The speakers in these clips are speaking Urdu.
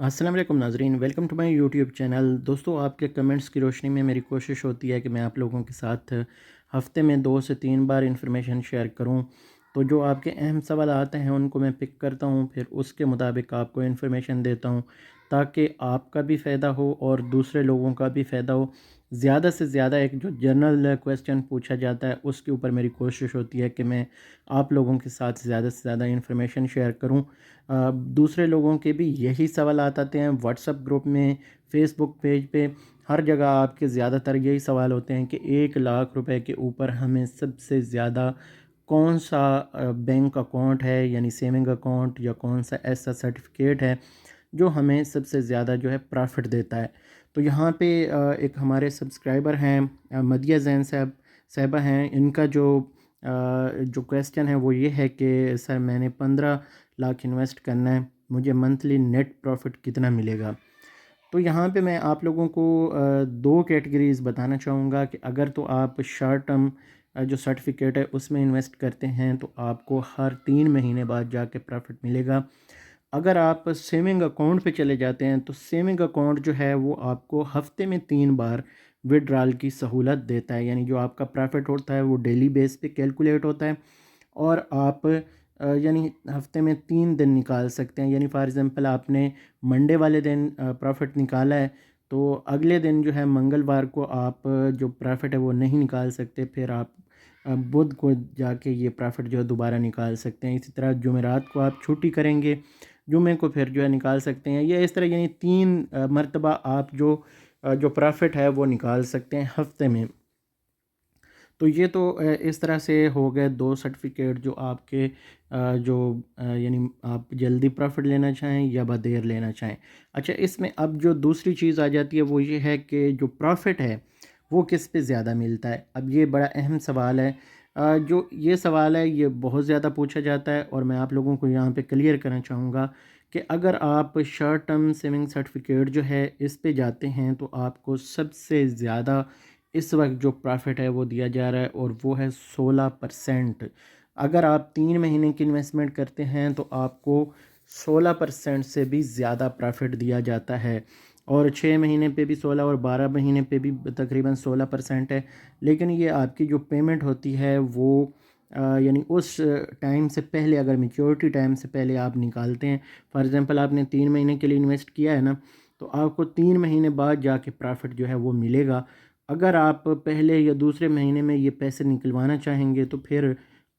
السلام علیکم ناظرین، welcome to my YouTube channel. دوستو، آپ کے کمنٹس کی روشنی میں میری کوشش ہوتی ہے کہ میں آپ لوگوں کے ساتھ ہفتے میں 2 سے 3 بار انفارمیشن شیئر کروں۔ تو جو آپ کے اہم سوالات ہیں ان کو میں پک کرتا ہوں، پھر اس کے مطابق آپ کو انفارمیشن دیتا ہوں تاکہ آپ کا بھی فائدہ ہو اور دوسرے لوگوں کا بھی فائدہ ہو۔ زیادہ سے زیادہ ایک جو جنرل کویسچن پوچھا جاتا ہے اس کے اوپر میری کوشش ہوتی ہے کہ میں آپ لوگوں کے ساتھ زیادہ سے زیادہ انفارمیشن شیئر کروں۔ دوسرے لوگوں کے بھی یہی سوالات آتے ہیں واٹس ایپ گروپ میں، فیس بک پیج پہ، ہر جگہ آپ کے زیادہ تر یہی سوال ہوتے ہیں کہ 1 لاکھ روپے کے اوپر ہمیں سب سے زیادہ کون سا بینک اکاؤنٹ ہے، یعنی سیونگ اکاؤنٹ، یا کون سا ایسا سرٹیفکیٹ ہے جو ہمیں سب سے زیادہ جو ہے پرافٹ دیتا ہے۔ تو یہاں پہ ایک ہمارے سبسکرائبر ہیں، مدیہ زین صاحبہ ہیں، ان کا جو کویسچن ہے وہ یہ ہے کہ سر میں نے 15 لاکھ انویسٹ کرنا ہے، مجھے منتھلی نیٹ پروفٹ کتنا ملے گا؟ تو یہاں پہ میں آپ لوگوں کو 2 کیٹیگریز بتانا چاہوں گا کہ اگر تو آپ شارٹ ٹرم جو سرٹیفکیٹ ہے اس میں انویسٹ کرتے ہیں تو آپ کو ہر 3 مہینے بعد جا کے پروفٹ ملے گا۔ اگر آپ سیونگ اکاؤنٹ پہ چلے جاتے ہیں تو سیونگ اکاؤنٹ جو ہے وہ آپ کو ہفتے میں 3 بار وڈرال کی سہولت دیتا ہے، یعنی جو آپ کا پروفٹ ہوتا ہے وہ ڈیلی بیس پہ کیلکولیٹ ہوتا ہے، اور آپ یعنی ہفتے میں 3 دن نکال سکتے ہیں۔ یعنی فار ایگزامپل آپ نے منڈے والے دن پروفٹ نکالا ہے تو اگلے دن جو ہے منگلوار کو آپ جو پروفٹ ہے وہ نہیں نکال سکتے، پھر آپ بدھ کو جا کے یہ پروفٹ جو ہے دوبارہ نکال سکتے ہیں۔ اسی طرح جمعرات کو آپ چھٹی کریں گے، جمعے کو پھر جو ہے نکال سکتے ہیں، یا اس طرح یعنی 3 مرتبہ آپ جو پروفٹ ہے وہ نکال سکتے ہیں ہفتے میں۔ تو یہ تو اس طرح سے ہو گئے 2 سرٹیفکیٹ جو آپ کے یعنی آپ جلدی پروفٹ لینا چاہیں یا بدیر لینا چاہیں۔ اچھا، اس میں اب جو دوسری چیز آ جاتی ہے وہ یہ ہے کہ جو پروفٹ ہے وہ کس پہ زیادہ ملتا ہے۔ اب یہ بڑا اہم سوال ہے۔ جو یہ سوال ہے یہ بہت زیادہ پوچھا جاتا ہے، اور میں آپ لوگوں کو یہاں پہ کلیئر کرنا چاہوں گا کہ اگر آپ شارٹ ٹرم سیونگ سرٹیفکیٹ جو ہے اس پہ جاتے ہیں تو آپ کو سب سے زیادہ اس وقت جو پرافٹ ہے وہ دیا جا رہا ہے، اور وہ ہے 16%۔ اگر آپ 3 مہینے کی انویسٹمنٹ کرتے ہیں تو آپ کو 16% سے بھی زیادہ پرافٹ دیا جاتا ہے، اور 6 مہینے پہ بھی 16 اور 12 مہینے پہ بھی تقریباً 16% ہے۔ لیکن یہ آپ کی جو پیمنٹ ہوتی ہے وہ یعنی اس ٹائم سے پہلے، اگر میچورٹی ٹائم سے پہلے آپ نکالتے ہیں، فار ایگزامپل آپ نے 3 مہینے کے لیے انویسٹ کیا ہے نا، تو آپ کو 3 مہینے بعد جا کے پرافٹ جو ہے وہ ملے گا۔ اگر آپ پہلے یا دوسرے مہینے میں یہ پیسے نکلوانا چاہیں گے تو پھر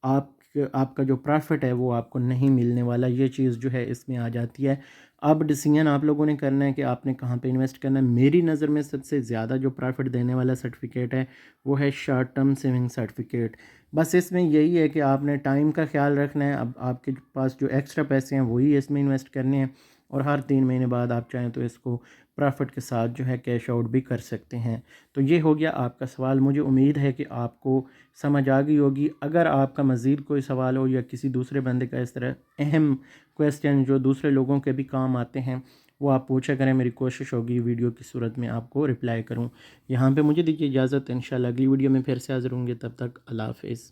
آپ کا جو پرافٹ ہے وہ آپ کو نہیں ملنے والا۔ یہ چیز جو ہے اس میں آ جاتی ہے۔ اب ڈیسیژن آپ لوگوں نے کرنا ہے کہ آپ نے کہاں پہ انویسٹ کرنا ہے۔ میری نظر میں سب سے زیادہ جو پرافٹ دینے والا سرٹیفکیٹ ہے وہ ہے شارٹ ٹرم سیونگ سرٹیفکیٹ۔ بس اس میں یہی ہے کہ آپ نے ٹائم کا خیال رکھنا ہے۔ اب آپ کے پاس جو ایکسٹرا پیسے ہیں وہی اس میں انویسٹ کرنے ہیں، اور ہر 3 مہینے بعد آپ چاہیں تو اس کو پرافٹ کے ساتھ جو ہے کیش آؤٹ بھی کر سکتے ہیں۔ تو یہ ہو گیا آپ کا سوال۔ مجھے امید ہے کہ آپ کو سمجھ آ گئی ہوگی۔ اگر آپ کا مزید کوئی سوال ہو یا کسی دوسرے بندے کا اس طرح اہم کویسچن جو دوسرے لوگوں کے بھی کام آتے ہیں وہ آپ پوچھا کریں، میری کوشش ہوگی ویڈیو کی صورت میں آپ کو رپلائی کروں۔ یہاں پہ مجھے دیجیے اجازت، انشاءاللہ اگلی ویڈیو میں پھر سے حاضر ہوں گے، تب تک اللہ حافظ۔